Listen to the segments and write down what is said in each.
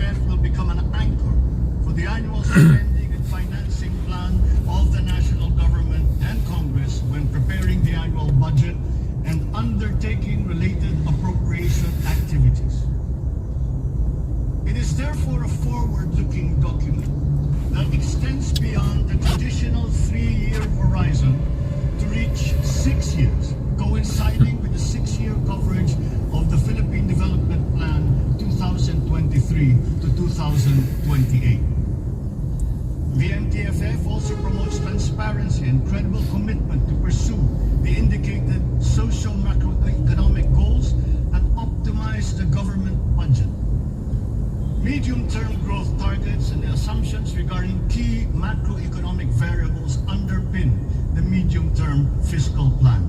MTFF will become an anchor for the annual spending and financing plan of the national government and Congress when preparing the annual budget and undertaking related appropriation activities. It is therefore a forward-looking document that extends beyond the traditional 3-year horizon to reach 6 years, coinciding with the 6-year coverage of the Philippine Development Plan 2023 to 2028. The MTFF also promotes transparency and credible commitment to pursue the indicated social macroeconomic goals that optimize the government budget. Medium-term growth targets and the assumptions regarding key macroeconomic variables underpin the medium-term fiscal plan.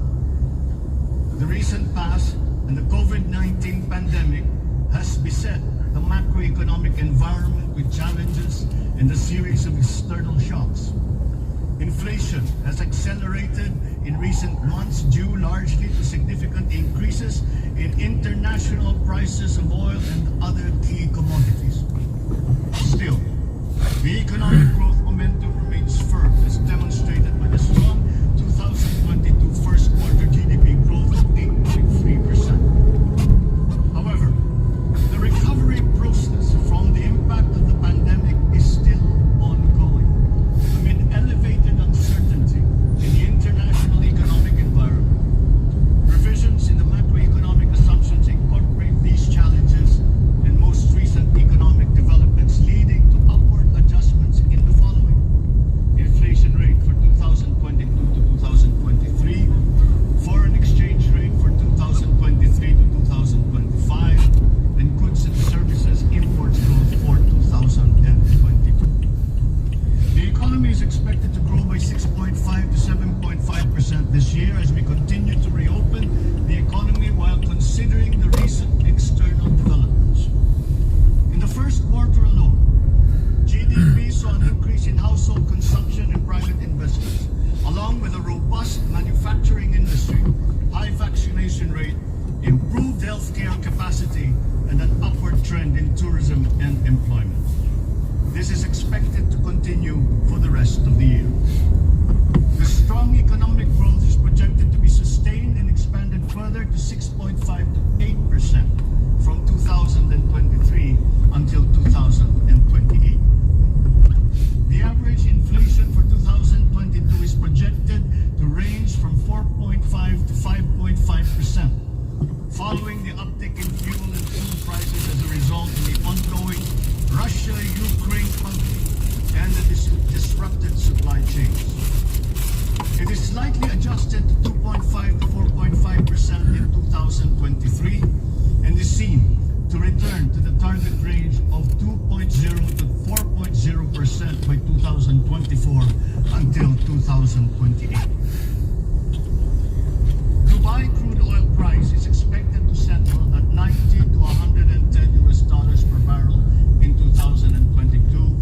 The recent past and the COVID-19 pandemic has beset the macroeconomic environment with challenges and a series of external shocks. Inflation has accelerated in recent months due largely to significant increases in international prices of oil and other key commodities. Still, the economic growth momentum remains firm, as demonstrated by the strong 2022 first quarter GDP growth of 8.3%. However, the recovery process from the impact of the pandemic is still ongoing. Amid elevated uncertainty in the international economic environment, revisions in the macroeconomic assumptions incorporate these challenges and most recent economic developments, leading to upward adjustments in the following: inflation rate for 2022 to 2023, foreign exchange rate for 2023 to 2025, and goods and services imports growth for 2022. The economy is expected to grow by 6.5 to 7.5% this year as we continue to reopen the economy while considering the recent external developments. In the first quarter alone, GDP saw an increase in household consumption and private investments, along with a robust manufacturing industry, high vaccination rate, improved healthcare capacity, and an upward trend in tourism and employment. This is expected to continue for the rest of the year. The strong economic growth is projected to be sustained and expanded further to 6.5 to 8% from 2023 until 2028. The average inflation for 2022 is projected to range from 4.5 to 5.5%, following the uptick in fuel and food prices as a result of the ongoing Russia-Ukraine conflict and the disrupted supply chains. It is slightly adjusted to 2.5 to 4.5% in 2023 and is seen to return to the target range of 2.0 to 4.0% by 2024 until 2028. Dubai crude oil price is expected to settle at 90 to 110 US dollars per barrel in 2022,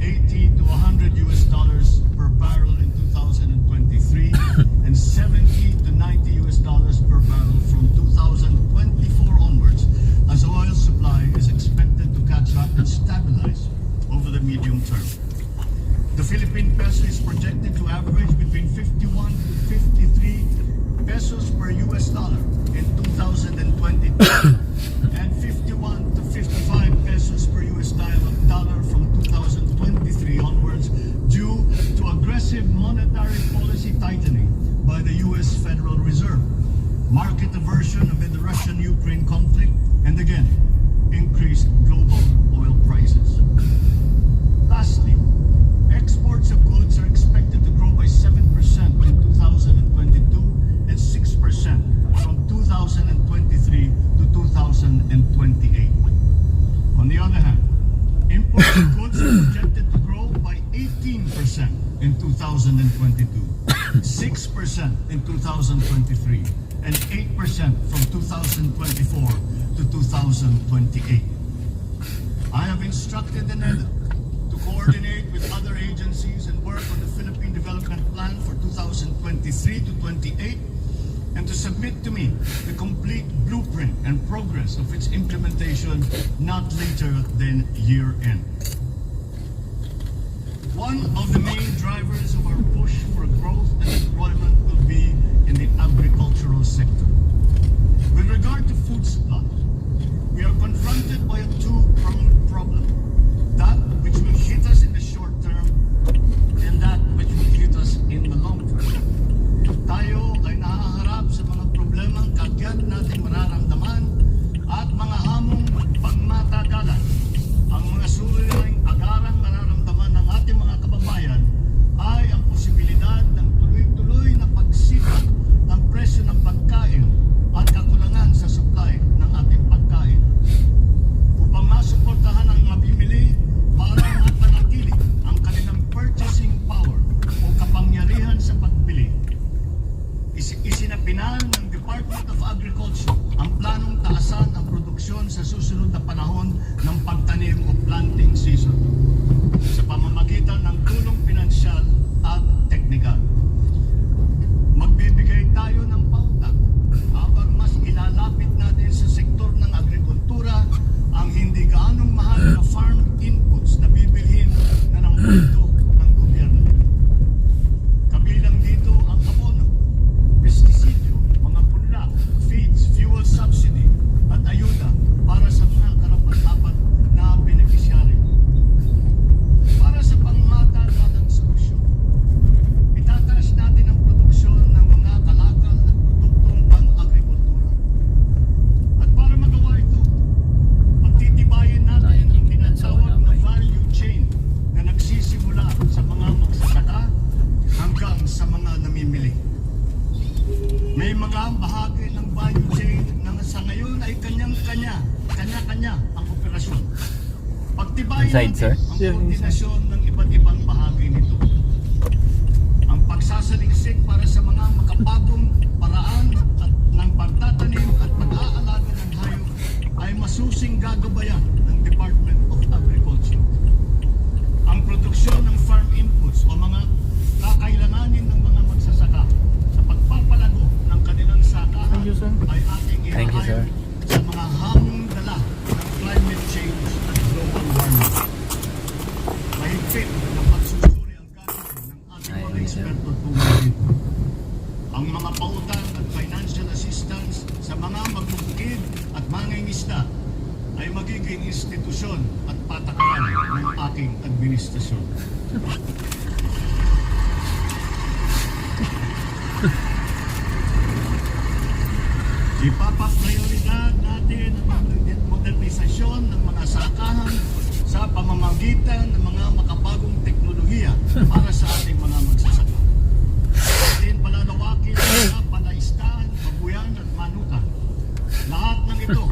80 to 100 US dollars per barrel in 2023, and 70 to 90 US dollars per barrel from 2024 onwards, as oil supply is expected to catch up and stabilize over the medium term. The Philippine peso is projected to average between 51 to 53 pesos per US dollar in 2022 and 51 to 55 pesos per US dollar from 2023 onwards due to aggressive monetary policy tightening by the US Federal Reserve, market aversion amid the Russian-Ukraine conflict, and again, increased global oil prices. Lastly, exports of goods are expected to grow by 7% in 2022 and 6% from 2023 to 2028. On the other hand, imports of goods are projected to grow by 18% in 2022, 6% in 2023, and 8% from 2024 to 2028. I have instructed the NEDA to coordinate with other agencies and work on the Philippine Development Plan for 2023 to 28 and to submit to me the complete blueprint and progress of its implementation not later than year-end. One of the main drivers of our push for growth and employment will be in the agricultural sector. With regard to food supply, we are confronted by a two-pronged problem. That which will hit us in the short term and that which will hit us in the long term. Tayo ay nahaharap sa mga problemang kagyat nating mararamdaman at mga hamong pangmatagalan. Ang mga suliraing agarang mararamdaman ng ating mga kababayan ay ang posibilidad ng tuloy-tuloy na pagsibak ng presyo ng pagkain at kakulangan sa supply ng ating pagkain. Upang masuportahan ang mabibili para mapanatili ang kanilang purchasing power o kapangyarihan sa pagbili, isinapinal ng Department of Agriculture ang planong taasan ang produksyon sa susunod na panahon ng pagtanim o planting season sa pamamagitan ng tulong pinansyal at teknikal. Magbibigay tayo ng pauta habang mas ilalapit natin sa sektor ng agrikultura ang hindi gaanong mahal na farm inputs na bibilhin na ng mundo ng gobyerno. Kabilang dito ang abono, pestisidyo, mga punla, feeds, fuel subsidy at ayuda para sa mga karapat-dapat na beneficiary. Para sa pangmatagalang solusyon, itataas natin ang produksyon ng mga kalakal at produktong pang-agrikultura. At para magawa ito, pagtitibayin natin ang tinatawag na value chain na nagsisimula sa mga magsasaka hanggang sa mga namimili. May mga bahagi ng value chain na sa ngayon ay kanya-kanya ang operasyon. Pagtibayin natin ang koordinasyon ng iba't ibang bahagi nito. Ang pagsasaliksik para sa mga makapagong paraan at ng pagtatanim at pag-aalaga ng hayop ay masusing gagabayan ng Department of Agriculture. Ang produksyon ng farm inputs o mga kakailanganin ng mga magsasaka sa pagpapalago ng kanilang sakahan ay ating ihahayag sa mga hamong dala ng climate change at global warming. Mahigpit na pagsusuri ang gagawin ng ating mga eksperto tungkol dito. Ang mga pautang at financial assistance sa mga magbubukid at mangingisda ay magiging institusyon at patakaran ng aking administrasyon. Ipapaprioridad natin ang modernisasyon ng mga sakahan sa pamamagitan ng mga makabagong teknolohiya para sa ating mga magsasaka. Atin palalawakin ang mga palaistaan, babuyan at manukan. Lahat ng ito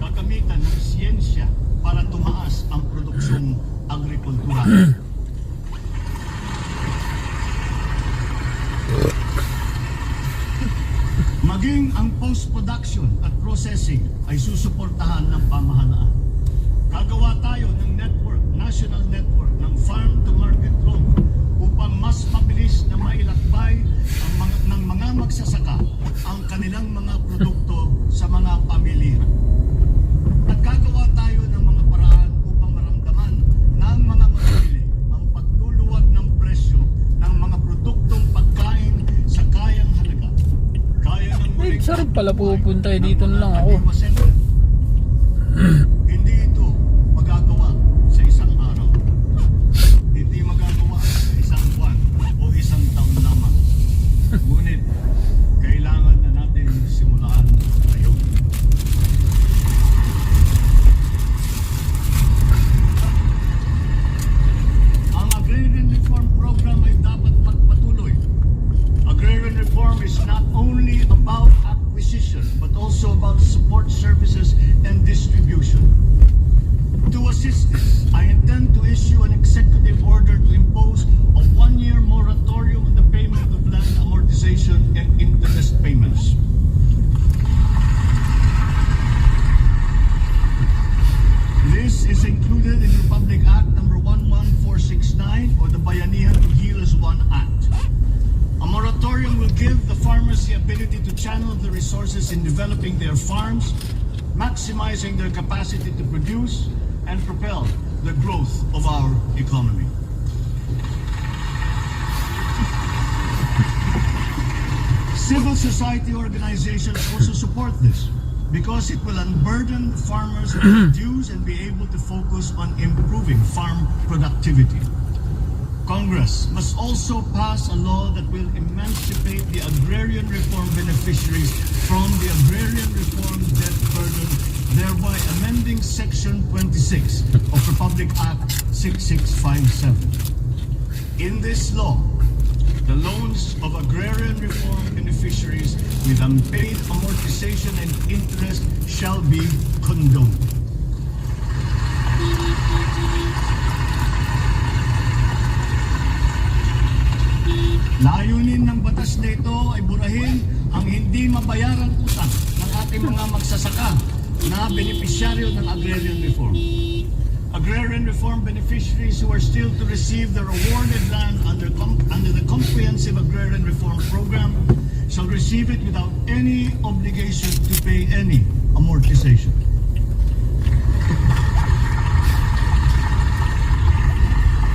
gagamitan ng siyensya para tumaas ang produksyong agrikultural. Maging ang post-production at processing ay susuportahan ng pamahalaan. Gagawa tayo ng network, national network ng farm-to-market road upang mas mabilis na mailakbay ng mga magsasaka ang kanilang mga produkto sa mga pamilya. At gagawa tayo ng mga paraan upang maramdaman ng mga mamimili ang pagluluwag ng presyo ng mga produktong pagkain sa kayang halaga. Kaya ng muling sarap pala pupunta dito na lang ako. Hindi ito magagawa sa isang araw. Hindi magagawa sa isang buwan o isang taon lamang. Ngunit kailangan na natin simulaan ngayon. Ang agrarian reform program ay dapat magpatuloy. Agrarian reform is not only about acquisition but also about support services and distribution. To assist this, I intend to issue an executive order to impose a 1-year moratorium on the payment of land amortization and interest payments. This is included in Republic Act No. 11469 or the Bayanihan to Gilas 1 Act. A moratorium moratorium will give the farmers the ability to channel the resources in developing their farms, maximizing their capacity to produce, and propel the growth of our economy. Civil society organizations also support this because it will unburden farmers to produce and be able to focus on improving farm productivity. Congress must also pass a law that will emancipate the agrarian reform beneficiaries from the agrarian reform debt burden, thereby amending Section 26 of Republic Act 6657. In this law, the loans of agrarian reform beneficiaries with unpaid amortization and interest shall be condoned. Layunin ng batas na ito ay burahin ang hindi mabayarang utang ng ating mga magsasaka na benepisyaryo ng agrarian reform. Agrarian reform beneficiaries who are still to receive their awarded land under the Comprehensive Agrarian Reform Program shall receive it without any obligation to pay any amortization.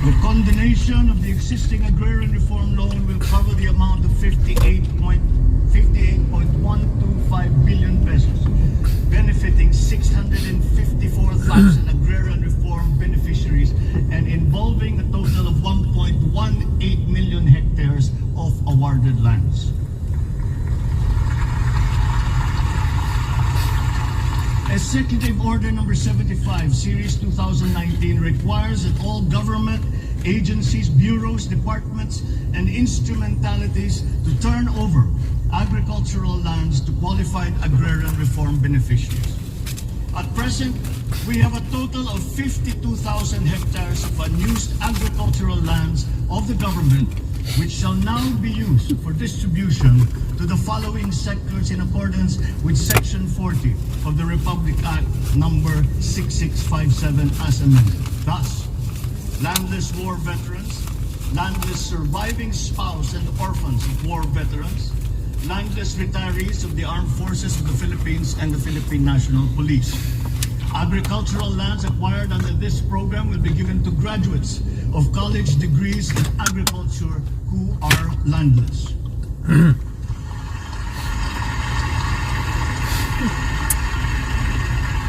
The condonation of the existing agrarian reform loan will cover the amount of 58.125 billion pesos, benefiting 654,000 agrarian reform beneficiaries and involving a total of 1.18 million hectares of awarded lands. Executive Order Number 75, Series 2019 requires that all government agencies, bureaus, departments, and instrumentalities to turn over agricultural lands to qualified agrarian reform beneficiaries. At present, we have a total of 52,000 hectares of unused agricultural lands of the government, which shall now be used for distribution to the following sectors in accordance with Section 40 of the Republic Act number 6657 as amended. Thus, landless war veterans, landless surviving spouse and orphans of war veterans, landless retirees of the Armed Forces of the Philippines and the Philippine National Police. Agricultural lands acquired under this program will be given to graduates of college degrees in agriculture who are landless.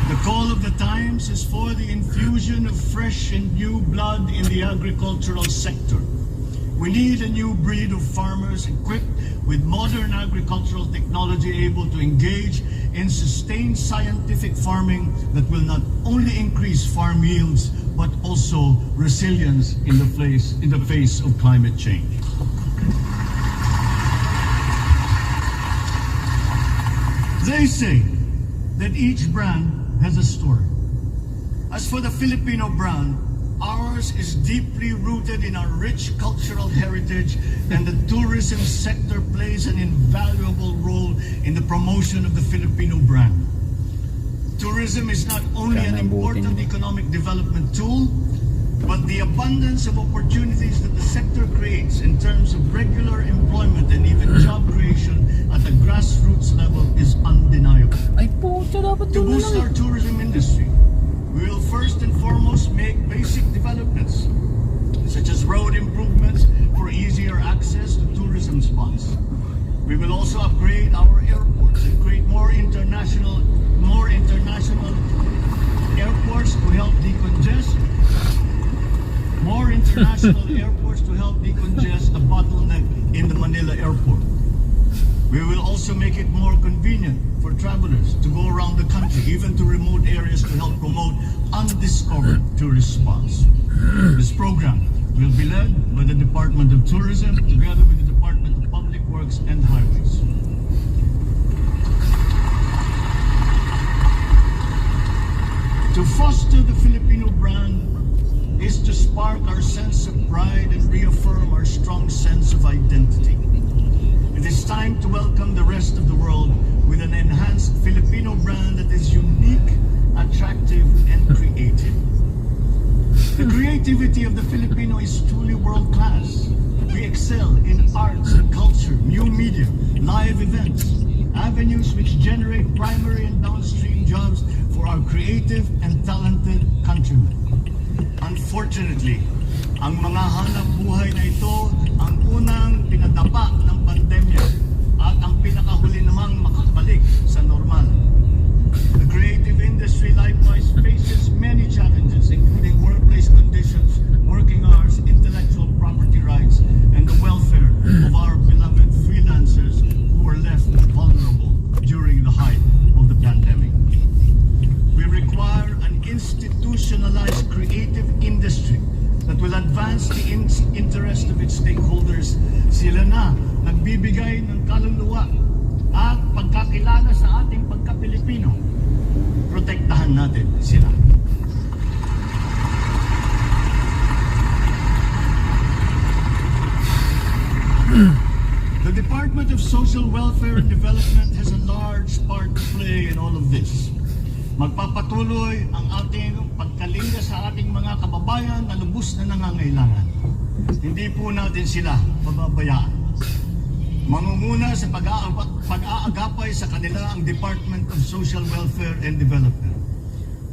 The call of the times is for the infusion of fresh and new blood in the agricultural sector. We need a new breed of farmers equipped with modern agricultural technology able to engage in sustained scientific farming that will not only increase farm yields but also resilience in the face of climate change. They say that each brand has a story. As for the Filipino brand, ours is deeply rooted in our rich cultural heritage, and the tourism sector plays an invaluable role in the promotion of the Filipino brand. Tourism is not only an important economic development tool, but the abundance of opportunities that the sector creates in terms of regular employment and even job creation at the grassroots level is undeniable. Ay puto, dapat To doon na boost lang. our tourism industry, we will first and foremost make basic developments, such as road improvements for easier access to tourism spots. We will also upgrade our airports and create more international airports to help decongest the bottleneck in the Manila airport. We will also make it more convenient for travelers to go around the country, even to remote areas, to help promote undiscovered tourist spots. This program will be led by the Department of Tourism together with the Department of Public Works and Highways. To foster the Filipino brand is to spark our sense of pride and reaffirm our strong sense of identity. It is time to welcome the rest of the world with an enhanced Filipino brand that is unique, attractive, and creative. The creativity of the Filipino is truly world-class. We excel in arts and culture, new media, live events, avenues which generate primary and downstream jobs for our creative and talented countrymen. Unfortunately, ang mga hanap buhay na ito ang unang pinadapa ng pandemya at ang pinakahuli namang makabalik sa normal. The creative industry likewise faces many challenges, including workplace conditions, working hours, intellectual property rights, and the welfare of our beloved freelancers who were left vulnerable during the height of the pandemic. We require an institutionalized creative industry that will advance the interest of its stakeholders. Sila na nagbibigay ng kaluluwa at pagkakilala sa ating pagka-Pilipino. Protektahan natin sila. The Department of Social Welfare and Development has a large part to play in all of this. Magpapatuloy ang ating pagkalinga sa ating mga kababayan na lubos na nangangailangan. Hindi po natin sila pababayaan. Mangunguna sa pag-aagapay sa kanila ang Department of Social Welfare and Development.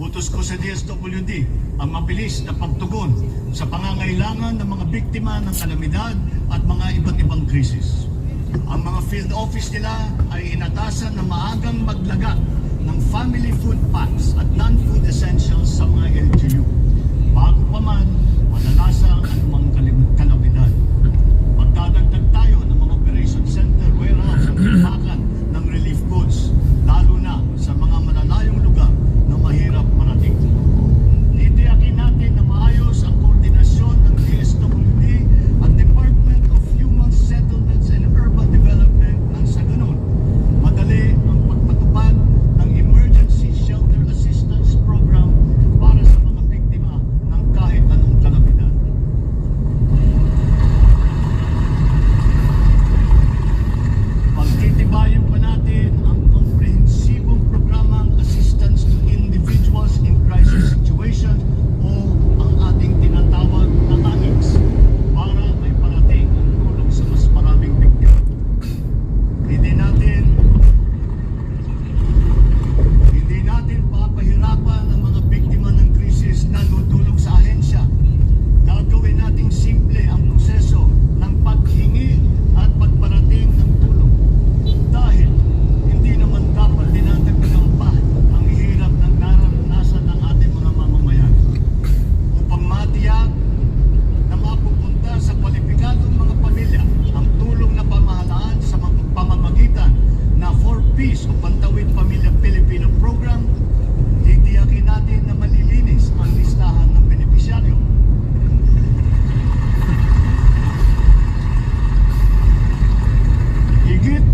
Utos ko sa DSWD ang mabilis na pagtugon sa pangangailangan ng mga biktima ng kalamidad at mga iba't ibang krisis. Ang mga field office nila ay inatasan na maagang maglaga ng family food packs at non-food essentials sa mga LGU bago pa man malalasa ang anumang kalamidad. Magdadagdag tayo ng mga operation center, warehouse at impakan ng relief goods, lalo na sa mga malalayong lugar na mahirap marating. Titiyakin natin na maayos ang koordinasyon ng DSWD at Department of Human Settlements and Urban Development nang sa ganun madali ang pagpatupad ng Emergency Shelter Assistance Program para sa mga biktima ng kahit anong kalamidad. Pagtitibayan pa natin ang komprehensibong programang Assistance to Individuals in Crisis Situations o ang ating tinatawag na AICS para may parating ang tulong sa mas maraming biktima. Hindi natin papahirapan ang mga biktima ng krisis na tutulong sa ahensya. Gagawin nating simple ang proseso ng paghingi at pagparating ng tulong. Dahil hindi naman dapat dinadagdagan pa ang hirap ng naranasan ng ating mga mamamayan. Upang matiyak na mapupunta sa kwalipikadong mga pamilya ang tulong na pamahalaan sa pamamagitan na 4Ps o Pantawid Pamilya Pilipino Program, titiyakin natin na malilinis ang listahan ng benepisyaryo. Higit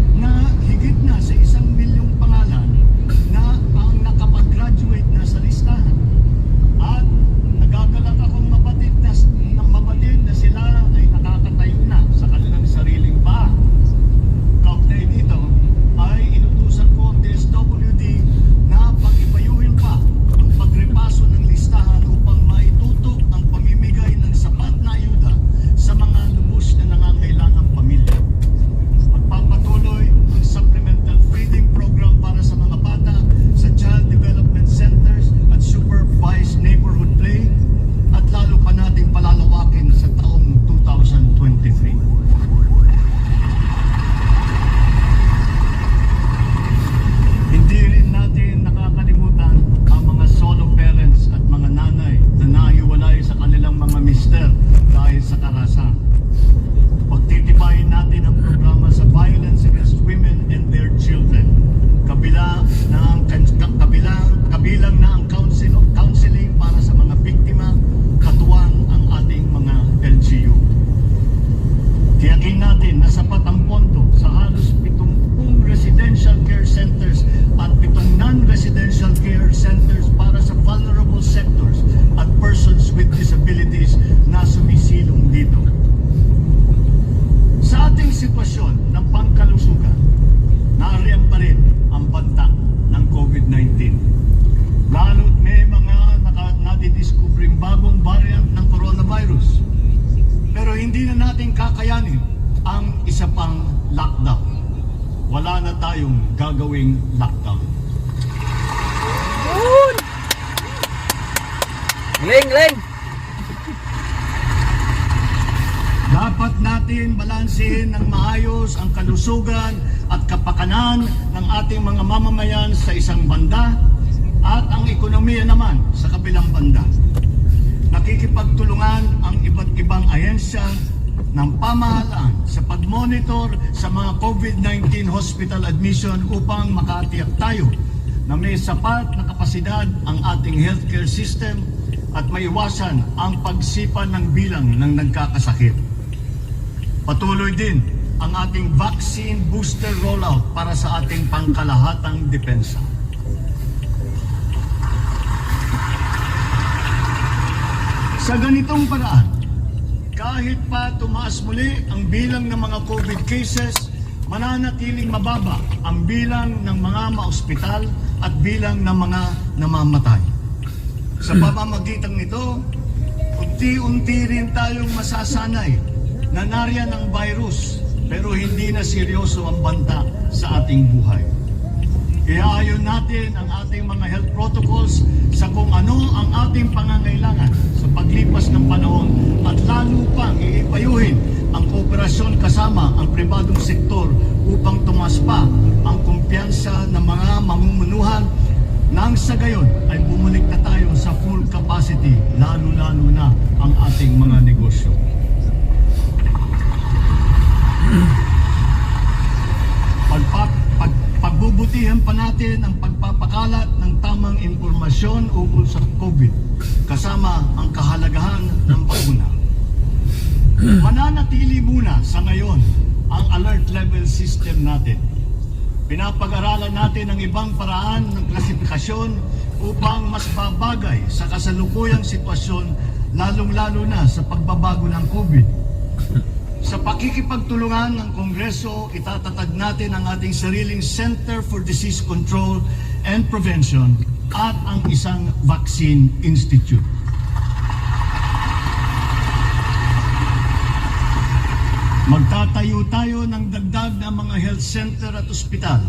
na sa 1 milyong pangalan na ang nakapag-graduate na sa listahan. At nagagalak akong mabatid na sila ay nakakatayo na sa kanilang sariling paa. Kaugnay dito ay inutusan ko ang DSWD na pag-ipayuhin pa ang pagrepaso ng listahan upang maitutok ang pamimigay ng sapat na ayuda sa mga lubos na nangangailangang pamilya. Magpapatuloy ang Supplemental Feeding Program para sa mga bata sa Child Development Centers at Supervised Neighborhood Play at lalo pa nating palalawakin sa taong 2023. Hindi rin natin nakakalimutan ang mga solo parents at mga nanay na nahiwalay sa kanilang mga mister dahil sa karahasan. Pagtitibayin natin ang programa sa violence against women and their children. Kabilang na ang counseling para sa mga biktima, katuwang ang ating mga LGU. Tiyakin natin na sapat ang pondo sa halos 70 residential care centers at 7 non-residential care centers para sa vulnerable sectors at persons with disabilities na sumisilong dito. Sa ating sitwasyon ng pangkalusugan, naariyan pa rin ang banta ng COVID-19. Lalo't may mga nadidiscovering bagong variant ng coronavirus. Pero hindi hindi na natin kakayanin ang isa pang lockdown, wala na tayong gagawing lockdown. Ling! Dapat natin balansehin ng maayos ang kalusugan at kapakanan ng ating mga mamamayan sa isang banda at ang ekonomiya naman sa kabilang banda. Nakikipagtulungan ang iba't ibang ahensya ng pamahalaan sa pag-monitor sa mga COVID-19 hospital admission upang makatiyak tayo na may sapat na kapasidad ang ating healthcare system at maiwasan ang pagsipa ng bilang ng nagkakasakit. Patuloy din ang ating vaccine booster rollout para sa ating pangkalahatang depensa. Sa ganitong paraan, kahit pa tumaas muli ang bilang ng mga COVID cases, mananatiling mababa ang bilang ng mga maospital at bilang ng mga namamatay. Sa pamamagitan nito, unti-unti rin tayong masasanay na nariyan ang virus pero hindi na seryoso ang banta sa ating buhay. Iaayon natin ang ating mga health protocols sa kung ano ang ating pangangailangan sa paglipas ng panahon at lalo pang iipayuhin ang kooperasyon kasama ang pribadong sektor upang tumas pa ang kumpiyansa ng mga mamumunuhan nang sa gayon ay bumalik na tayo sa full capacity, lalo-lalo na ang ating mga negosyo. Pagbubutihan pa natin ang pagpapakalat ng tamang impormasyon ukol sa COVID, kasama ang kahalagahan ng bakuna. Mananatili muna sa ngayon ang alert level system natin. Pinapag-aralan natin ang ibang paraan ng klasifikasyon upang mas babagay sa kasalukuyang sitwasyon, lalong-lalo na sa pagbabago ng COVID. Sa pakikipagtulungan ng Kongreso, itatatag natin ang ating sariling Center for Disease Control and Prevention at ang isang Vaccine Institute. Magtatayo tayo ng dagdag na mga health center at ospital.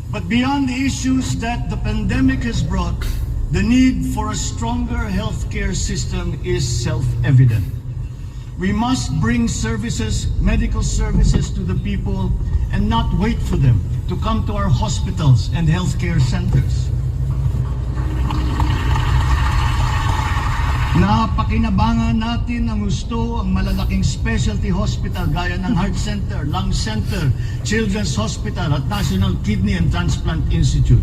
But beyond the issues that the pandemic has brought, the need for a stronger healthcare system is self-evident. We must bring services, medical services to the people and not wait for them to come to our hospitals and healthcare centers. Napakinabangan natin ng gusto ang malalaking specialty hospital gaya ng Heart Center, Lung Center, Children's Hospital at National Kidney and Transplant Institute.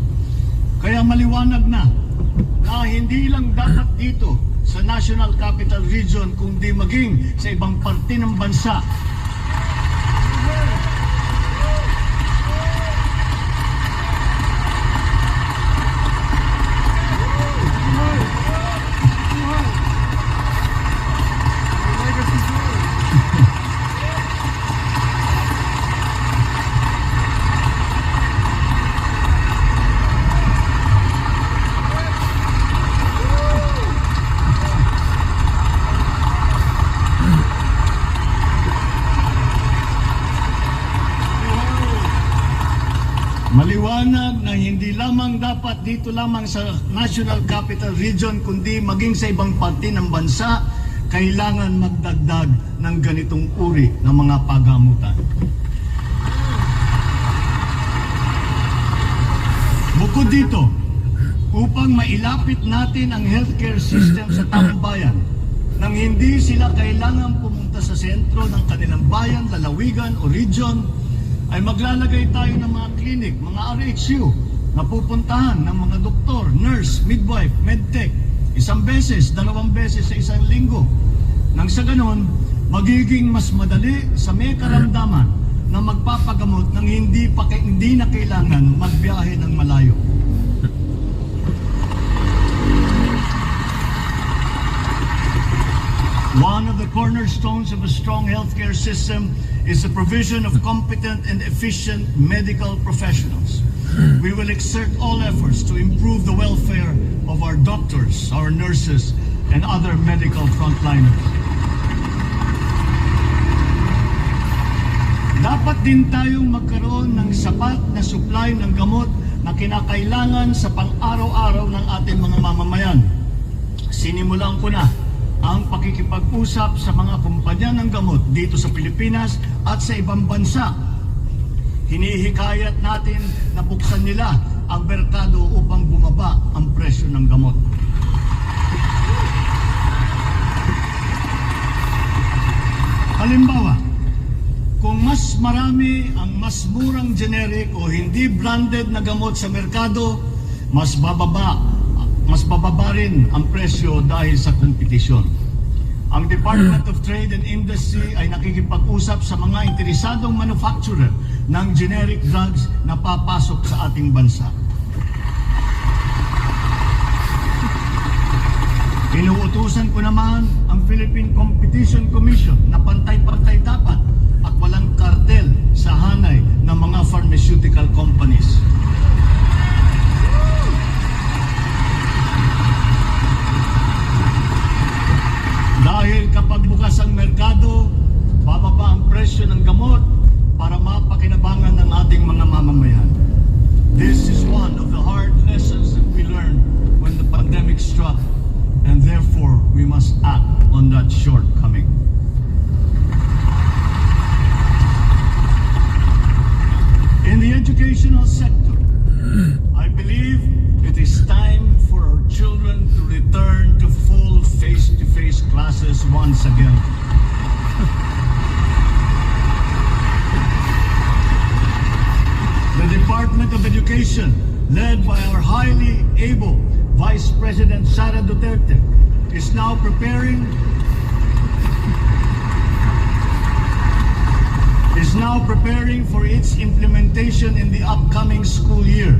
Kaya maliwanag na hindi lang dapat dito sa National Capital Region kundi maging sa ibang parte ng bansa. Maliwanag na hindi lamang dapat dito lamang sa National Capital Region kundi maging sa ibang parte ng bansa, kailangan magdagdag ng ganitong uri ng mga pagamutan. Bukod dito, upang mailapit natin ang healthcare system sa taong bayan, nang hindi sila kailangan pumunta sa sentro ng kanilang bayan, lalawigan o region, ay maglalagay tayo ng mga clinic, mga RHU na pupuntahan ng mga doktor, nurse, midwife, medtech, isang beses, dalawang beses sa isang linggo. Nang sa ganon, magiging mas madali sa may karamdaman na magpapagamot nang hindi na kailangan magbiyahe ng malayo. One of the cornerstones of a strong healthcare system is the provision of competent and efficient medical professionals. We will exert all efforts to improve the welfare of our doctors, our nurses, and other medical frontliners. Dapat din tayong magkaroon ng sapat na supply ng gamot na kinakailangan sa pang-araw-araw ng ating mga mamamayan. Sinimulan ko na ang pakikipag-usap sa mga kumpanya ng gamot dito sa Pilipinas at sa ibang bansa. Hinihikayat natin na buksan nila ang merkado upang bumaba ang presyo ng gamot. Halimbawa, kung mas marami ang mas murang generic o hindi branded na gamot sa merkado, mas bababa rin ang presyo dahil sa kompetisyon. Ang Department of Trade and Industry ay nakikipag-usap sa mga interesadong manufacturer ng generic drugs na papasok sa ating bansa. Inuutusan ko naman ang Philippine Competition Commission na pantay-pantay dapat at walang kartel sa hanay ng mga pharmaceutical companies. Dahil kapag bukas ang merkado, bababa ang presyo ng gamot para mapakinabangan ng ating mga mamamayan. This is one of the hard lessons that we learned when the pandemic struck, and therefore we must act on that shortcoming. In the educational sector, I believe it is time for our children to return to full face-to-face classes once again. The Department of Education, led by our highly able Vice President Sara Duterte, is now preparing for its implementation in the upcoming school year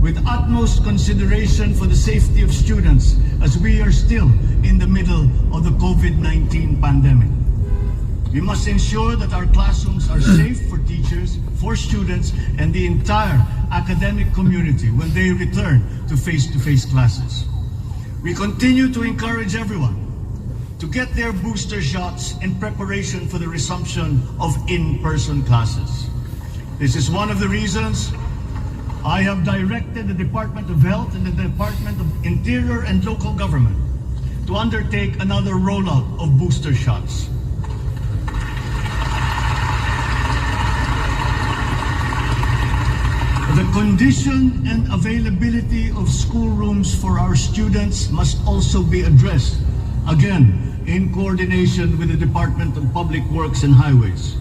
with utmost consideration for the safety of students as we are still in the middle of the COVID-19 pandemic. We must ensure that our classrooms are safe for teachers, for students, and the entire academic community when they return to face-to-face classes. We continue to encourage everyone to get their booster shots in preparation for the resumption of in-person classes. This is one of the reasons I have directed the Department of Health and the Department of Interior and Local Government to undertake another rollout of booster shots. The condition and availability of schoolrooms for our students must also be addressed, again, in coordination with the Department of Public Works and Highways.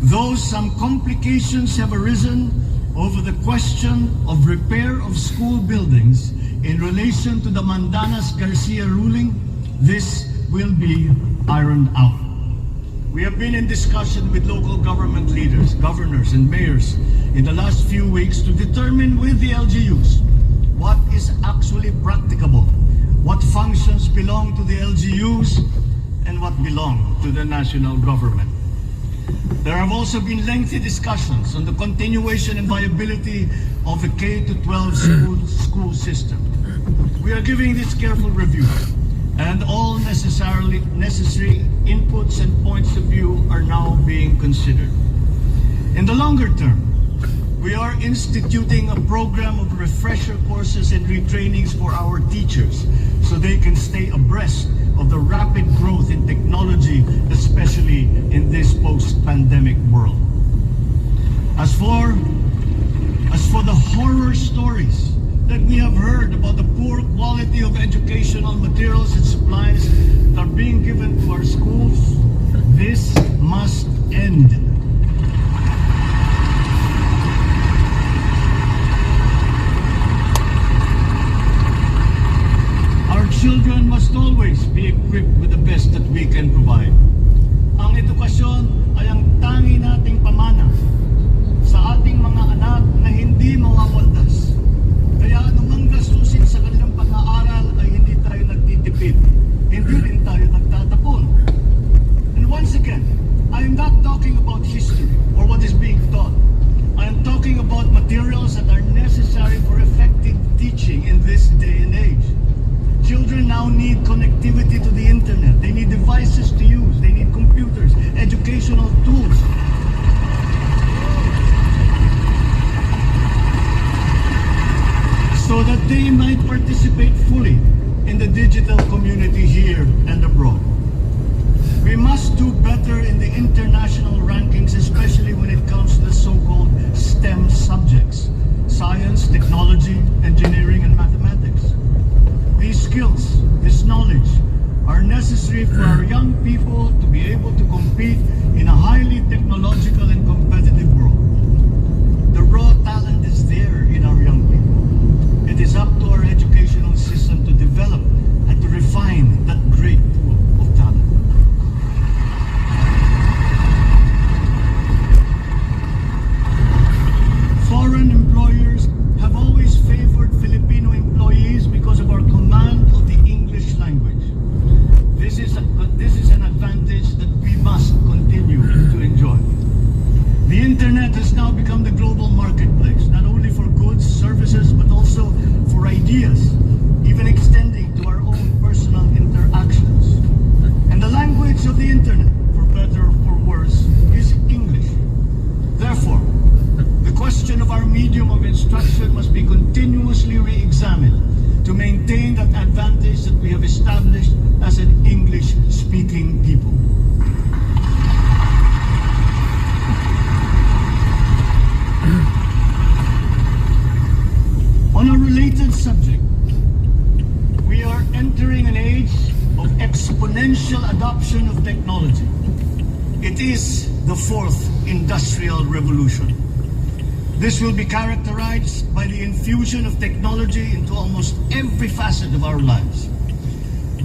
Though some complications have arisen over the question of repair of school buildings in relation to the Mandanas-Garcia ruling, this will be ironed out. We have been in discussion with local government leaders, governors, and mayors in the last few weeks to determine with the LGUs what is actually practicable, what functions belong to the LGUs, and what belong to the national government. There have also been lengthy discussions on the continuation and viability of the K-12 school system. We are giving this careful review, and all necessary inputs and points of view are now being considered. In the longer term, we are instituting a program of refresher courses and retrainings for our teachers so they can stay abreast of the rapid growth in technology, especially in this post-pandemic world. As for the horror stories that we have heard about the poor quality of educational materials and supplies that are being given to our schools, this must end. Children must always be equipped with the best that we can provide. Ang edukasyon ay ang tangi nating pamana sa ating mga anak na hindi mawawaldas. Kaya anumang gastusin sa kanilang pag-aaral ay hindi tayo nagtitipid. Hindi rin tayo nagtatapon. And once again, I am not talking about history or what is being taught. I am talking about materials that are necessary for effective teaching in this day and age. Children now need connectivity to the internet. They need devices to use. They need computers, educational tools. that they might participate fully in the digital community here and abroad. We must do better in the international rankings, especially when it comes to the so-called STEM subjects: science, technology, engineering, and mathematics. These skills, this knowledge, are necessary for our young people to be able to compete in a highly technological and competitive world. The raw talent is there in our young people. It is up to our educational system to develop and to refine that great pool of talent. Foreign employers have always favored Filipino employees because of our command of the English language. This is an advantage that we must continue to enjoy. The internet has now become the global marketplace, not only for goods, services, but also for ideas, even extending to our own personal interactions. And the language of the internet, for better or for worse, is English. Therefore, the question of our medium of instruction must be continuously re-examined to maintain that advantage that we have established as an English-speaking people. On a related subject, we are entering an age of exponential adoption of technology. It is the fourth industrial revolution. This will be characterized by the infusion of technology into almost every facet of our lives.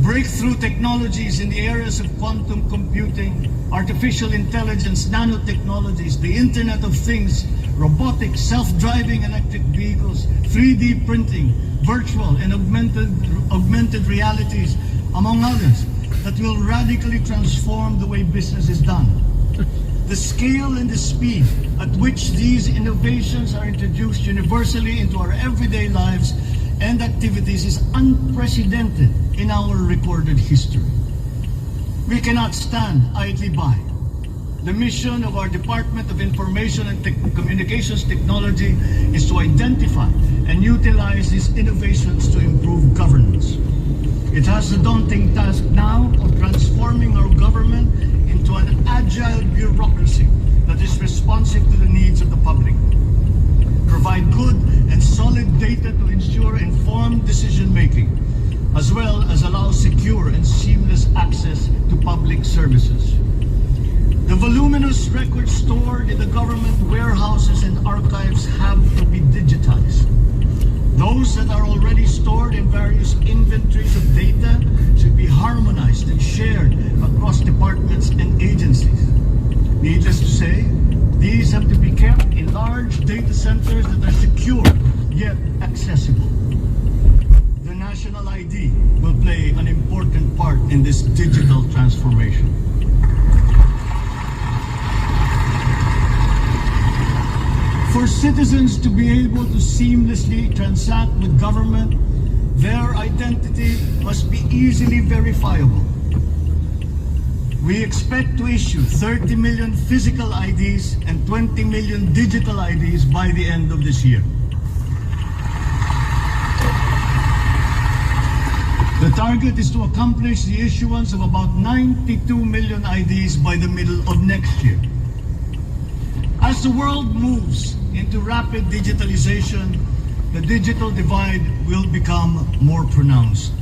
Breakthrough technologies in the areas of quantum computing, artificial intelligence, nanotechnologies, the Internet of Things, robotics, self-driving electric vehicles, 3D printing, virtual and augmented realities, among others, that will radically transform the way business is done. The scale and the speed at which these innovations are introduced universally into our everyday lives and activities is unprecedented in our recorded history. We cannot stand idly by. The mission of our Department of Information and Communications Technology is to identify and utilize these innovations to improve governance. It has the daunting task now of transforming our government into an agile bureaucracy that is responsive to the needs of the public. Provide good and solid data to ensure informed decision-making, as well as allow secure and seamless access to public services. The voluminous records stored in the government warehouses and archives have to be digitized. Those that are already stored in various inventories of data should be harmonized and shared across departments and agencies. Needless to say, these have to be kept in large data centers that are secure yet accessible. The national ID will play an important part in this digital transformation. For citizens to be able to seamlessly transact with government, their identity must be easily verifiable. We expect to issue 30 million physical IDs and 20 million digital IDs by the end of this year. The target is to accomplish the issuance of about 92 million IDs by the middle of next year. As the world moves into rapid digitalization, the digital divide will become more pronounced.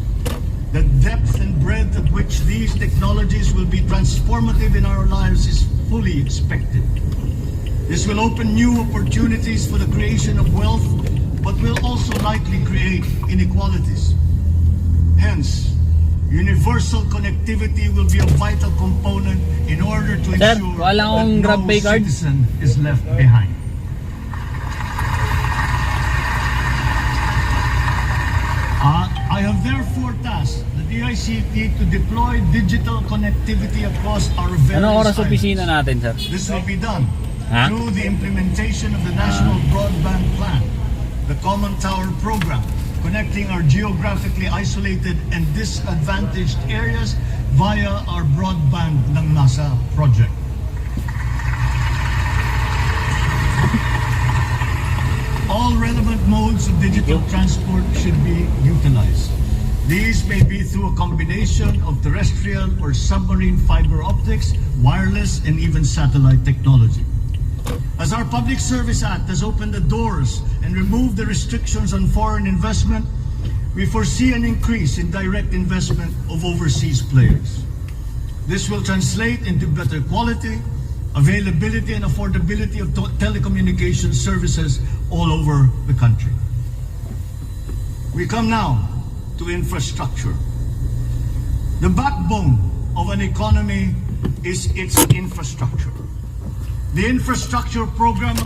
The depth and breadth at which these technologies will be transformative in our lives is fully expected. This will open new opportunities for the creation of wealth, but will also likely create inequalities. Hence, universal connectivity will be a vital component in order to Sir, ensure wala akong that grab no pay card. citizen is left behind. I have therefore tasked the DICT to deploy digital connectivity across our various Anong oras islands. opisina natin, sir? This will be done Huh? through the implementation of the National Broadband Plan, the Common Tower Program, connecting our geographically isolated and disadvantaged areas via our Broadband ng NASA project. All relevant modes modes of digital transport should be utilized. These may be through a combination of terrestrial or submarine fiber optics, wireless, and even satellite technology. As our Public Service Act has opened the doors and removed the restrictions on foreign investment, we foresee an increase in direct investment of overseas players. This will translate into better quality, availability, and affordability of telecommunications services all over the country. We come now to infrastructure. The backbone of an economy is its infrastructure. The infrastructure program